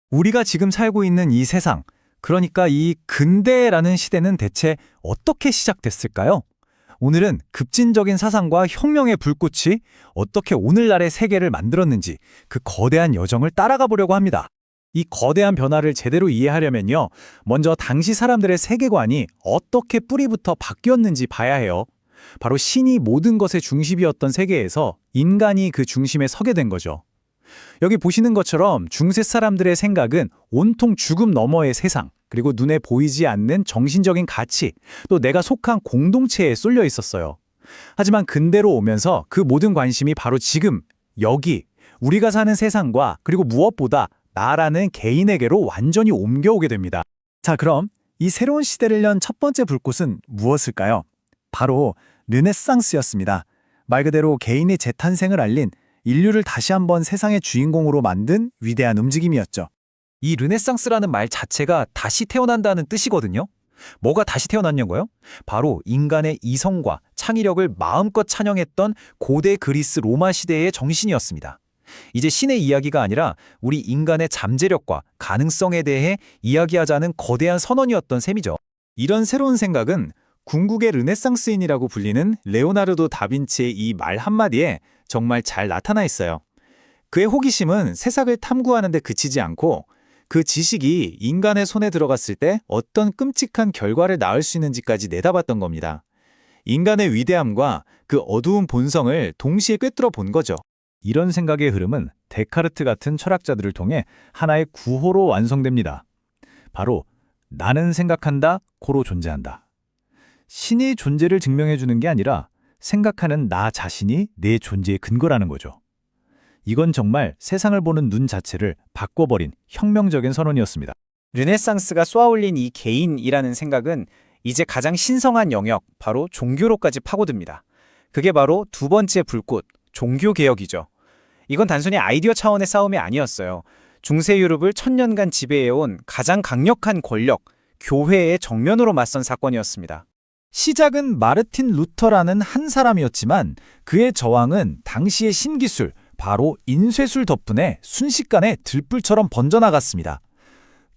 우리가 지금 살고 있는 이 세상, 그러니까 이 근대라는 시대는 대체 어떻게 시작됐을까요? 오늘은 급진적인 사상과 혁명의 불꽃이 어떻게 오늘날의 세계를 만들었는지 그 거대한 여정을 따라가 보려고 합니다. 이 거대한 변화를 제대로 이해하려면요, 먼저 당시 사람들의 세계관이 어떻게 뿌리부터 바뀌었는지 봐야 해요. 바로 신이 모든 것의 중심이었던 세계에서 인간이 그 중심에 서게 된 거죠. 여기 보시는 것처럼 중세 사람들의 생각은 온통 죽음 너머의 세상, 그리고 눈에 보이지 않는 정신적인 가치, 또 내가 속한 공동체에 쏠려 있었어요. 하지만 근대로 오면서 그 모든 관심이 바로 지금, 여기, 우리가 사는 세상과 그리고 무엇보다 나라는 개인에게로 완전히 옮겨오게 됩니다. 자, 그럼 이 새로운 시대를 연 첫 번째 불꽃은 무엇일까요? 바로 르네상스였습니다. 말 그대로 개인의 재탄생을 알린, 인류를 다시 한번 세상의 주인공으로 만든 위대한 움직임이었죠. 이 르네상스라는 말 자체가 다시 태어난다는 뜻이거든요. 뭐가 다시 태어났냐고요? 바로 인간의 이성과 창의력을 마음껏 찬양했던 고대 그리스 로마 시대의 정신이었습니다. 이제 신의 이야기가 아니라 우리 인간의 잠재력과 가능성에 대해 이야기하자는 거대한 선언이었던 셈이죠. 이런 새로운 생각은 궁극의 르네상스인이라고 불리는 레오나르도 다빈치의 이 말 한마디에 정말 잘 나타나 있어요. 그의 호기심은 세상을 탐구하는 데 그치지 않고 그 지식이 인간의 손에 들어갔을 때 어떤 끔찍한 결과를 낳을 수 있는지까지 내다봤던 겁니다. 인간의 위대함과 그 어두운 본성을 동시에 꿰뚫어 본 거죠. 이런 생각의 흐름은 데카르트 같은 철학자들을 통해 하나의 구호로 완성됩니다. 바로 나는 생각한다, 고로 존재한다. 신이 존재를 증명해 주는 게 아니라 생각하는 나 자신이 내 존재의 근거라는 거죠. 이건 정말 세상을 보는 눈 자체를 바꿔버린 혁명적인 선언이었습니다. 르네상스가 쏘아올린 이 개인이라는 생각은 이제 가장 신성한 영역, 바로 종교로까지 파고듭니다. 그게 바로 두 번째 불꽃, 종교개혁이죠. 이건 단순히 아이디어 차원의 싸움이 아니었어요. 중세 유럽을 천년간 지배해온 가장 강력한 권력, 교회의 정면으로 맞선 사건이었습니다. 시작은 마르틴 루터라는 한 사람이었지만 그의 저항은 당시의 신기술, 바로 인쇄술 덕분에 순식간에 들불처럼 번져나갔습니다.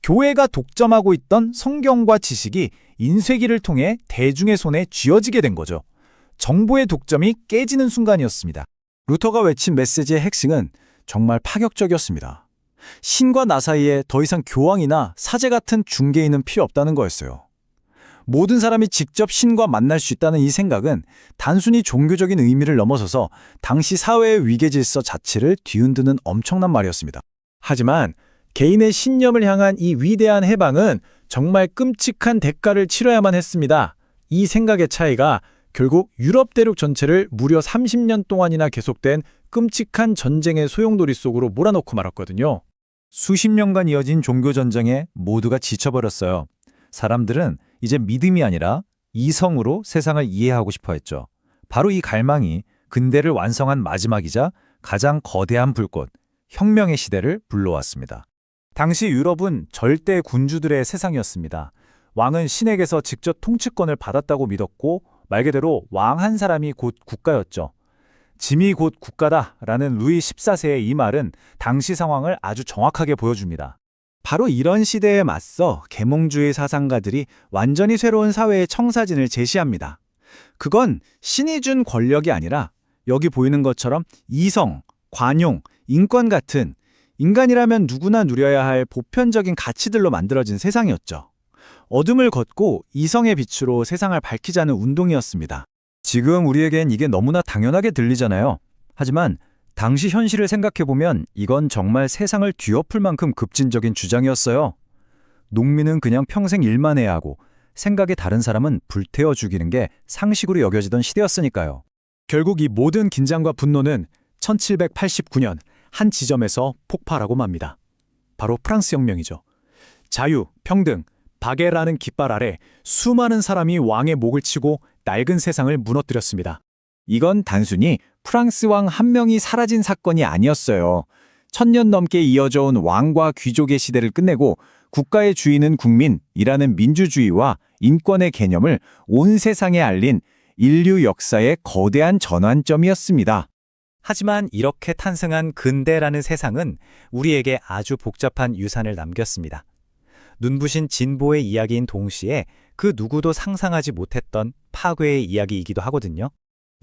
교회가 독점하고 있던 성경과 지식이 인쇄기를 통해 대중의 손에 쥐어지게 된 거죠. 정보의 독점이 깨지는 순간이었습니다. 루터가 외친 메시지의 핵심은 정말 파격적이었습니다. 신과 나 사이에 더 이상 교황이나 사제 같은 중개인은 필요 없다는 거였어요. 모든 사람이 직접 신과 만날 수 있다는 이 생각은 단순히 종교적인 의미를 넘어서서 당시 사회의 위계 질서 자체를 뒤흔드는 엄청난 말이었습니다. 하지만 개인의 신념을 향한 이 위대한 해방은 정말 끔찍한 대가를 치러야만 했습니다. 이 생각의 차이가 결국 유럽 대륙 전체를 무려 30년 동안이나 계속된 끔찍한 전쟁의 소용돌이 속으로 몰아넣고 말았거든요. 수십 년간 이어진 종교 전쟁에 모두가 지쳐버렸어요. 사람들은 이제 믿음이 아니라 이성으로 세상을 이해하고 싶어 했죠. 바로 이 갈망이 근대를 완성한 마지막이자 가장 거대한 불꽃, 혁명의 시대를 불러왔습니다. 당시 유럽은 절대 군주들의 세상이었습니다. 왕은 신에게서 직접 통치권을 받았다고 믿었고 말 그대로 왕 한 사람이 곧 국가였죠. 짐이 곧 국가다라는 루이 14세의 이 말은 당시 상황을 아주 정확하게 보여줍니다. 바로 이런 시대에 맞서 계몽주의 사상가들이 완전히 새로운 사회의 청사진을 제시합니다. 그건 신이 준 권력이 아니라 여기 보이는 것처럼 이성, 관용, 인권 같은 인간이라면 누구나 누려야 할 보편적인 가치들로 만들어진 세상이었죠. 어둠을 걷고 이성의 빛으로 세상을 밝히자는 운동이었습니다. 지금 우리에겐 이게 너무나 당연하게 들리잖아요. 하지만 당시 현실을 생각해보면 이건 정말 세상을 뒤엎을 만큼 급진적인 주장이었어요. 농민은 그냥 평생 일만 해야 하고 생각이 다른 사람은 불태워 죽이는 게 상식으로 여겨지던 시대였으니까요. 결국 이 모든 긴장과 분노는 1789년 한 지점에서 폭발하고 맙니다. 바로 프랑스 혁명이죠. 자유, 평등, 박애라는 깃발 아래 수많은 사람이 왕의 목을 치고 낡은 세상을 무너뜨렸습니다. 이건 단순히 프랑스 왕 한 명이 사라진 사건이 아니었어요. 1000년 넘게 이어져 온 왕과 귀족의 시대를 끝내고 국가의 주인은 국민이라는 민주주의와 인권의 개념을 온 세상에 알린 인류 역사의 거대한 전환점이었습니다. 하지만 이렇게 탄생한 근대라는 세상은 우리에게 아주 복잡한 유산을 남겼습니다. 눈부신 진보의 이야기인 동시에 그 누구도 상상하지 못했던 파괴의 이야기이기도 하거든요.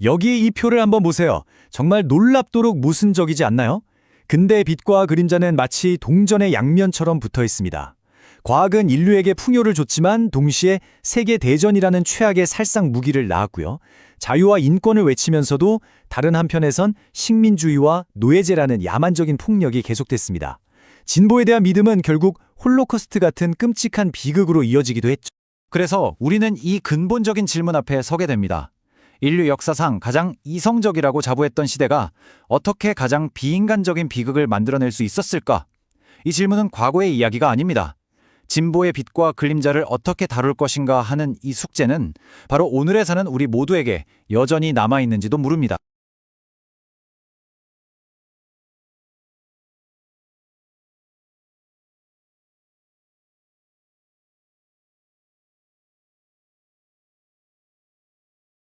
여기 이 표를 한번 보세요. 정말 놀랍도록 모순적이지 않나요? 근대의 빛과 그림자는 마치 동전의 양면처럼 붙어 있습니다. 과학은 인류에게 풍요를 줬지만 동시에 세계대전이라는 최악의 살상 무기를 낳았고요. 자유와 인권을 외치면서도 다른 한편에선 식민주의와 노예제라는 야만적인 폭력이 계속됐습니다. 진보에 대한 믿음은 결국 홀로코스트 같은 끔찍한 비극으로 이어지기도 했죠. 그래서 우리는 이 근본적인 질문 앞에 서게 됩니다. 인류 역사상 가장 이성적이라고 자부했던 시대가 어떻게 가장 비인간적인 비극을 만들어낼 수 있었을까? 이 질문은 과거의 이야기가 아닙니다. 진보의 빛과 그림자를 어떻게 다룰 것인가 하는 이 숙제는 바로 오늘에 사는 우리 모두에게 여전히 남아있는지도 모릅니다.